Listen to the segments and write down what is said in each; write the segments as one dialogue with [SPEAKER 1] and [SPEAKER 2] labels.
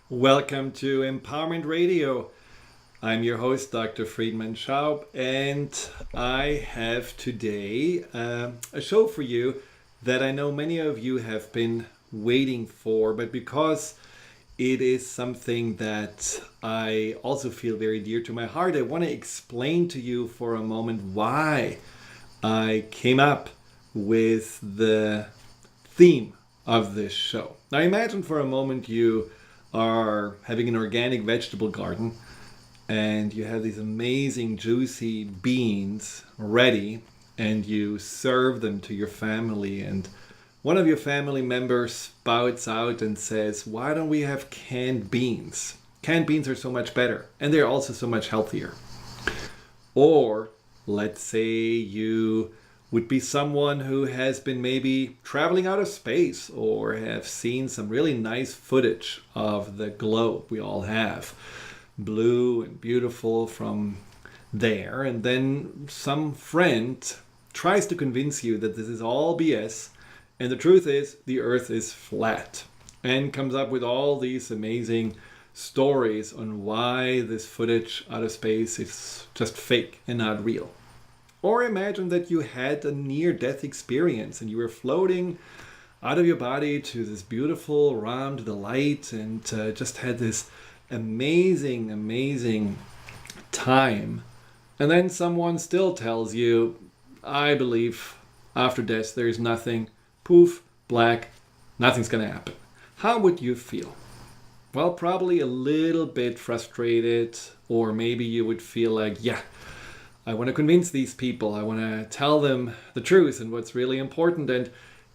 [SPEAKER 1] Welcome to Empowerment Radio. I'm your host, Dr. Friedemann, and I have today a show for you that I know many of you have been waiting for, but because it is something that I also feel very dear to my heart, I want to explain to you for a moment why I came up with the theme of this show. Now imagine for a moment you are having an organic vegetable garden and you have these amazing juicy beans ready and you serve them to your family, and one of your family members spouts out and says, why don't we have canned beans? Canned beans are so much better and they're also so much healthier. Or let's say you would be someone who has been maybe traveling out of space or have seen some really nice footage of the globe we all have, blue and beautiful from there, and then some friend tries to convince you that this is all BS and the truth is the earth is flat, and comes up with all these amazing stories on why this footage out of space is just fake and not real. Or imagine that you had a near-death experience and you were floating out of your body to this beautiful realm, to the light, and just had this amazing time. And then someone still tells you, I believe after death there is nothing, poof, black, nothing's gonna happen. How would you feel? Well, probably a little bit frustrated, or maybe you would feel like, yeah, I want to convince these people. I want to tell them the truth and what's really important. And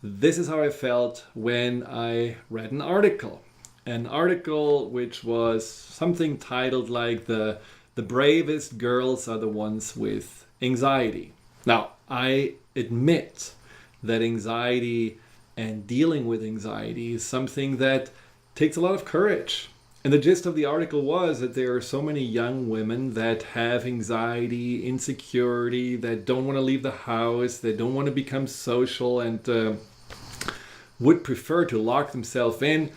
[SPEAKER 1] this is how I felt when I read an article. An article which was something titled like the bravest girls are the ones with anxiety. Now, I admit that anxiety and dealing with anxiety is something that takes a lot of courage. And the gist of the article was that there are so many young women that have anxiety, insecurity, that don't want to leave the house, that don't want to become social, and would prefer to lock themselves in.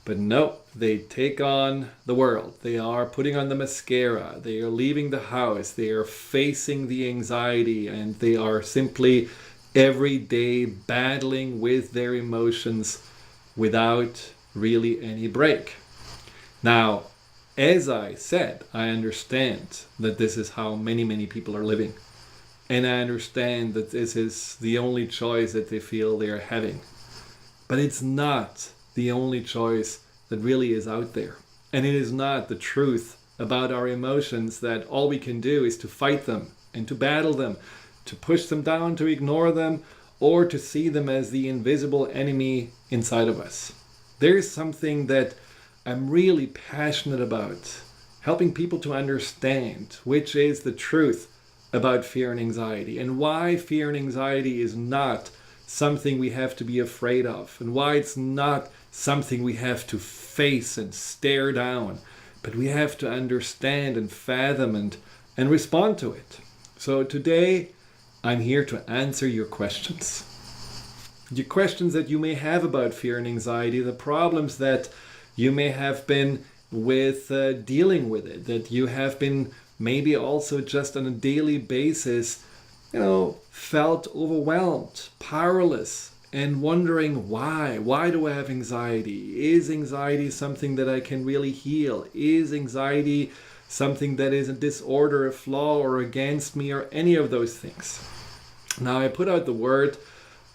[SPEAKER 1] But no, they take on the world. They are putting on the mascara. They are leaving the house. They are facing the anxiety, and they are simply every day battling with their emotions without really any break. Now, as I said, I understand that this is how many people are living. And I understand that this is the only choice that they feel they are having. But it's not the only choice that really is out there. And it is not the truth about our emotions that all we can do is to fight them and to battle them, to push them down, to ignore them, or to see them as the invisible enemy inside of us. There is something that I'm really passionate about, helping people to understand, which is the truth about fear and anxiety, and why fear and anxiety is not something we have to be afraid of, and why it's not something we have to face and stare down, but we have to understand and fathom and respond to it. So today, I'm here to answer your questions. Your questions that you may have about fear and anxiety, the problems that you may have been with dealing with it, that you have been maybe also just on a daily basis, felt overwhelmed, powerless, and wondering why. Why do I have anxiety? Is anxiety something that I can really heal? Is anxiety something that is a disorder, a flaw, or against me, or any of those things? Now, I put out the word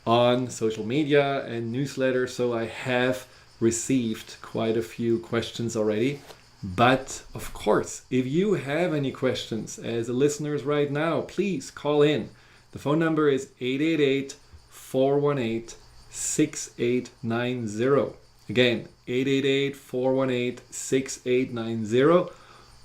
[SPEAKER 1] on social media and newsletter, so I have received quite a few questions already. But of course, if you have any questions as listeners right now, please call in. The phone number is 888-418-6890. Again, 888-418-6890.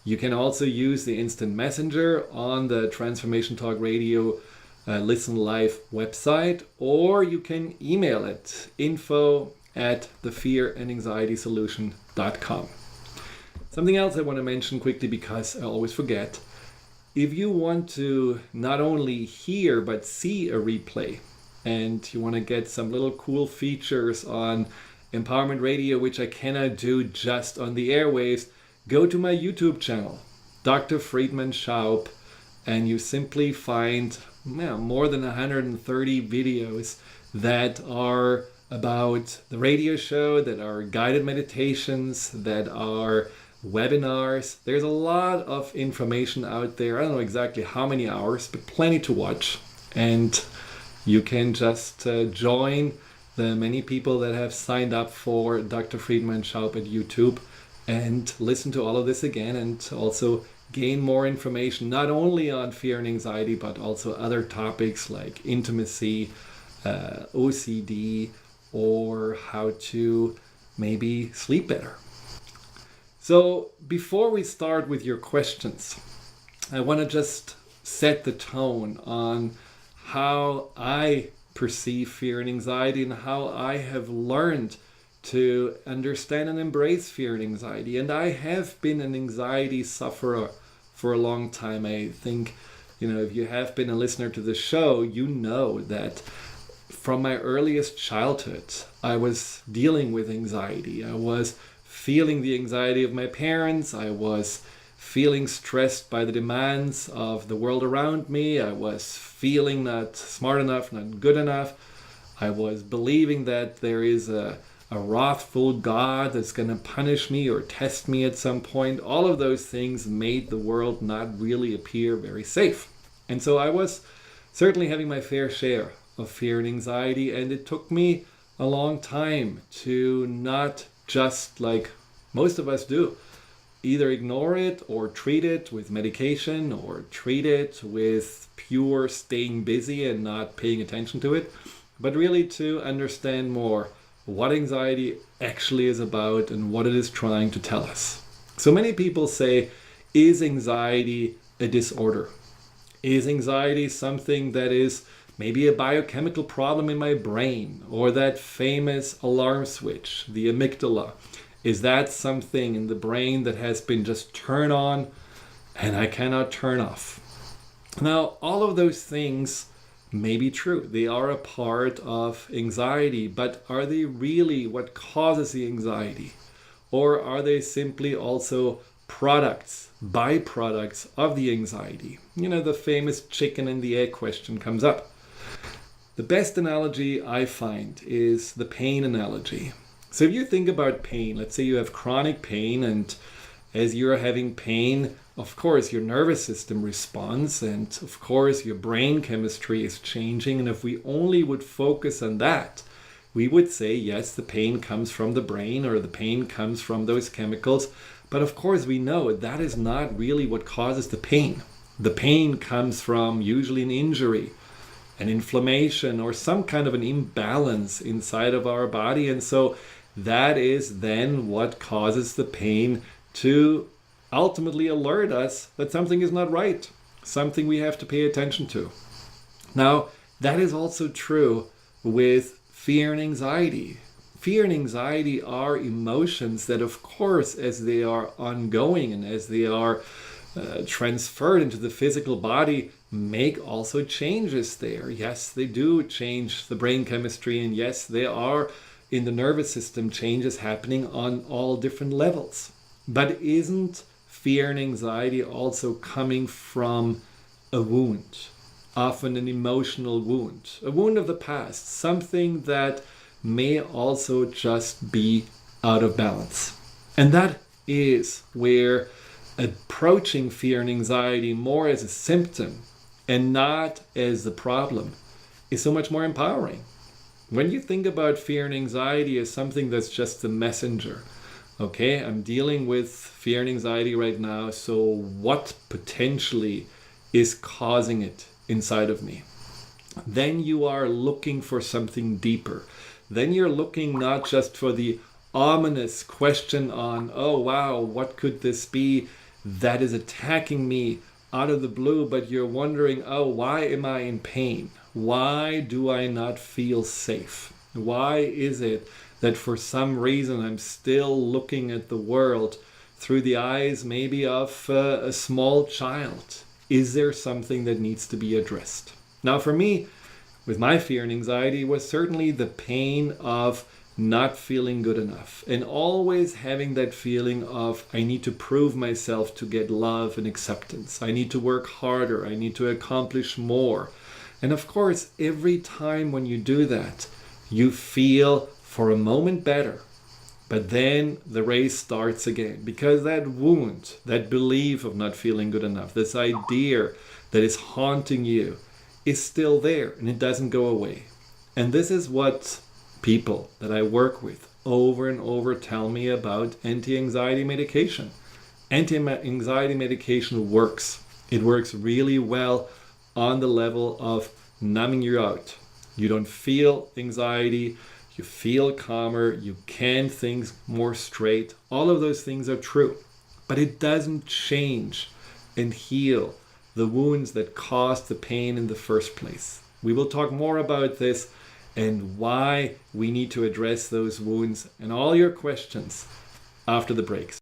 [SPEAKER 1] You can also use the instant messenger on the Transformation Talk Radio Listen Live website, or you can email it, info@thefearandanxietysolution.com. Something else I want to mention quickly because I always forget. If you want to not only hear but see a replay, and you want to get some little cool features on empowerment radio, which I cannot do just on the airwaves, go to my YouTube channel, Dr. Friedemann Schaub, and you simply find more than 130 videos that are about the radio show, that are guided meditations, that are webinars. There's a lot of information out there. I don't know exactly how many hours, but plenty to watch. And you can just join the many people that have signed up for Dr. Friedemann Schaub at YouTube and listen to all of this again, and also gain more information, not only on fear and anxiety, but also other topics like intimacy, OCD, or how to maybe sleep better. So before we start with your questions, I want to just set the tone on how I perceive fear and anxiety and how I have learned to understand and embrace fear and anxiety. And I have been an anxiety sufferer for a long time. I think, if you have been a listener to the show, you know that from my earliest childhood, I was dealing with anxiety. I was feeling the anxiety of my parents. I was feeling stressed by the demands of the world around me. I was feeling not smart enough, not good enough. I was believing that there is a wrathful God that's going to punish me or test me at some point. All of those things made the world not really appear very safe. And so I was certainly having my fair share of fear and anxiety, and it took me a long time to not just, like most of us do, either ignore it or treat it with medication or treat it with pure staying busy and not paying attention to it, but really to understand more what anxiety actually is about and what it is trying to tell us. So many people say, is anxiety a disorder? Is anxiety something that is maybe a biochemical problem in my brain, or that famous alarm switch, the amygdala? Is that something in the brain that has been just turned on and I cannot turn off? Now, all of those things may be true. They are a part of anxiety, but are they really what causes the anxiety? Or are they simply also byproducts of the anxiety? The famous chicken and the egg question comes up. The best analogy I find is the pain analogy. So if you think about pain, let's say you have chronic pain, and as you're having pain, of course, your nervous system responds, and of course, your brain chemistry is changing. And if we only would focus on that, we would say, yes, the pain comes from the brain, or the pain comes from those chemicals. But of course, we know that is not really what causes the pain. The pain comes from usually an injury, an inflammation, or some kind of an imbalance inside of our body. And so that is then what causes the pain to ultimately alert us that something is not right, something we have to pay attention to. Now, that is also true with fear and anxiety. Fear and anxiety are emotions that, of course, as they are ongoing and as they are transferred into the physical body, make also changes there. Yes, they do change the brain chemistry, and yes, there are in the nervous system changes happening on all different levels. But isn't fear and anxiety also coming from a wound, often an emotional wound, a wound of the past, something that may also just be out of balance? And that is where approaching fear and anxiety more as a symptom and not as the problem is so much more empowering. When you think about fear and anxiety as something that's just the messenger, okay, I'm dealing with fear and anxiety right now, so what potentially is causing it inside of me? Then you are looking for something deeper. Then you're looking not just for the ominous question on, oh wow, what could this be that is attacking me out of the blue, but you're wondering, oh, why am I in pain? Why do I not feel safe? Why is it that for some reason I'm still looking at the world through the eyes maybe of a small child? Is there something that needs to be addressed? Now for me, with my fear and anxiety, was certainly the pain of not feeling good enough and always having that feeling of I need to prove myself to get love and acceptance. I need to work harder. I need to accomplish more. And of course, every time when you do that, you feel for a moment better. But then the race starts again because that wound, that belief of not feeling good enough, this idea that is haunting you is still there and it doesn't go away. And this is what people that I work with over and over tell me about anti-anxiety medication. Anti-anxiety medication works. It works really well on the level of numbing you out. You don't feel anxiety, you feel calmer, you can think more straight. All of those things are true, but it doesn't change and heal the wounds that caused the pain in the first place. We will talk more about this and why we need to address those wounds and all your questions after the breaks.